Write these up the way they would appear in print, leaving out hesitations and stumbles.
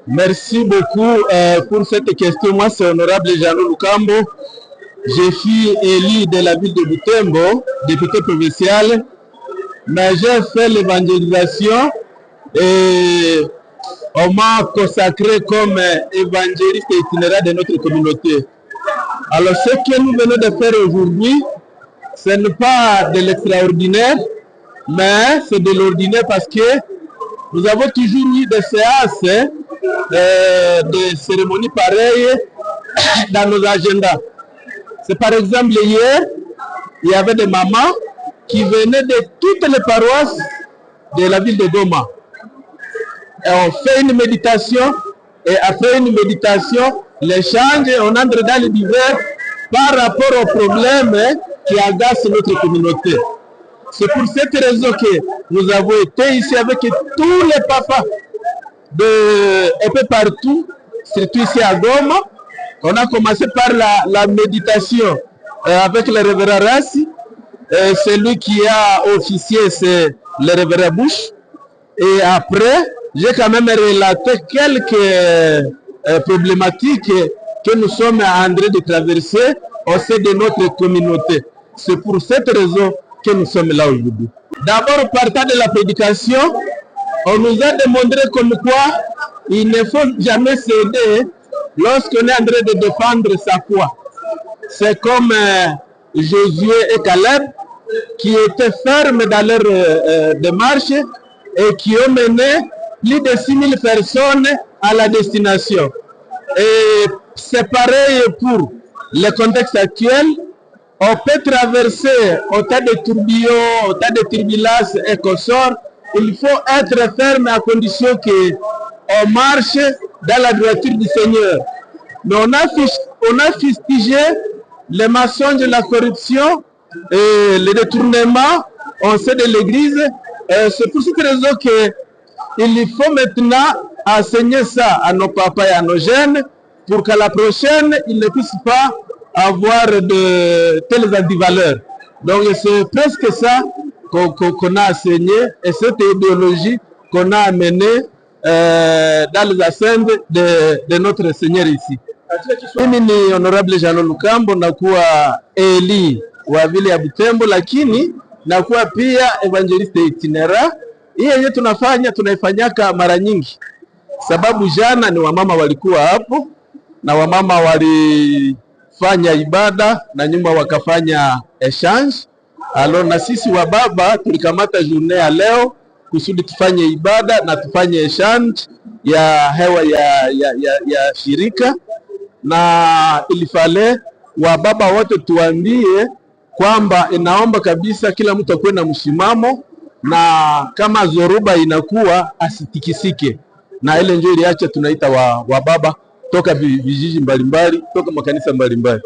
Merci beaucoup pour cette question. Moi, c'est Honorable Jeannot Lukambo. Je suis élu de la ville de Butembo, député provincial, mais j'ai fait l'évangélisation et on m'a consacré comme évangéliste itinéraire de notre communauté. Alors, ce que nous venons de faire aujourd'hui, ce n'est pas de l'extraordinaire, mais c'est de l'ordinaire parce que nous avons toujours eu des séances, des cérémonies pareilles dans nos agendas. C'est par exemple hier, il y avait des mamans qui venaient de toutes les paroisses de la ville de Goma. Et on fait une méditation, et après une méditation, l'échange, on entre dans le divers par rapport aux problèmes qui agacent notre communauté. C'est pour cette raison que nous avons été ici avec tous les papas un peu partout, surtout ici à Goma. On a commencé par la méditation avec le révérend Rassi. Celui qui a officié, c'est le révérend Bush. Et après, j'ai quand même relaté quelques problématiques que nous sommes en train de traverser au sein de notre communauté. C'est pour cette raison que nous sommes là aujourd'hui. D'abord, partant de la prédication, on nous a démontré comme quoi il ne faut jamais céder lorsqu'on est en train de défendre sa foi. C'est comme Josué et Caleb qui étaient fermes dans leur démarche et qui ont mené plus de 6000 personnes à la destination. Et c'est pareil pour le contexte actuel. On peut traverser autant de tourbillons, autant de turbulences et consorts. Il faut être ferme à condition qu'on marche dans la droiture du Seigneur. Mais on a fustigé les mensonges, la corruption, et le détournement, on sait de l'Église. C'est pour cette raison qu'il faut maintenant enseigner ça à nos papas et à nos jeunes pour qu'à la prochaine, ils ne puissent pas avoir de telles antivaleurs. Donc c'est presque ça qu'on a enseigné et cette idéologie qu'on a amenée dans les assemblées de notre Seigneur ici. Mimi ni Honorable Jeannot Lukambo, nakuwa eli wa vile ya Butembo, lakini nakuwa pia evangeliste itinéraire. Hii yenye tunaifanyaka mara nyingi, sababu jana ni wamama walikuwa hapo na wamama walifanya ibada na nyuma wakafanya exchange. Alors na sisi wa baba tulikamata journée ya leo kusudi tufanye ibada na tufanye exchange ya hewa ya shirika, na ilifale wa baba wote tuambie kwamba inaomba kabisa kila mtu akuwe na msimamo, na kama zoruba inakuwa asitikisike, na ile ndio iliacha tunaita wa baba toka vijiji mbalimbali, toka makanisa mbalimbali.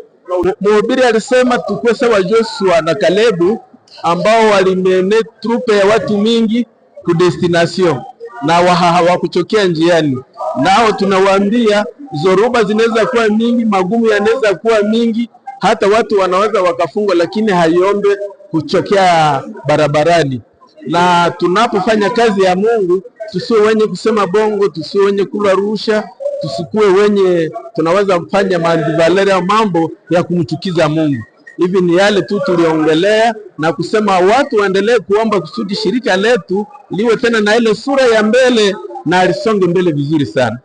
Mhubiri alisema tukue sawa Joshua na Kalebu ambao walimene trupe ya watu mingi ku destination na hawakuchokea njiani. Nao tunawaambia zoruba zinaweza kuwa mingi, magumu yanaweza kuwa mingi, hata watu wanaweza wakafungwa, lakini haiombe kuchokea barabarani. Na tunapofanya kazi ya Mungu, tusiwe wenye kusema bongo, tusiwe wenye kula rusha, tusikuwe wenye tunaweza kufanya mandivalere ya mambo ya kumchukiza Mungu. Hivi ni yale tu tuliongelea na kusema watu waendelee kuomba kusudi shirika letu liwe tena na ile sura ya mbele na alisonge mbele vizuri sana.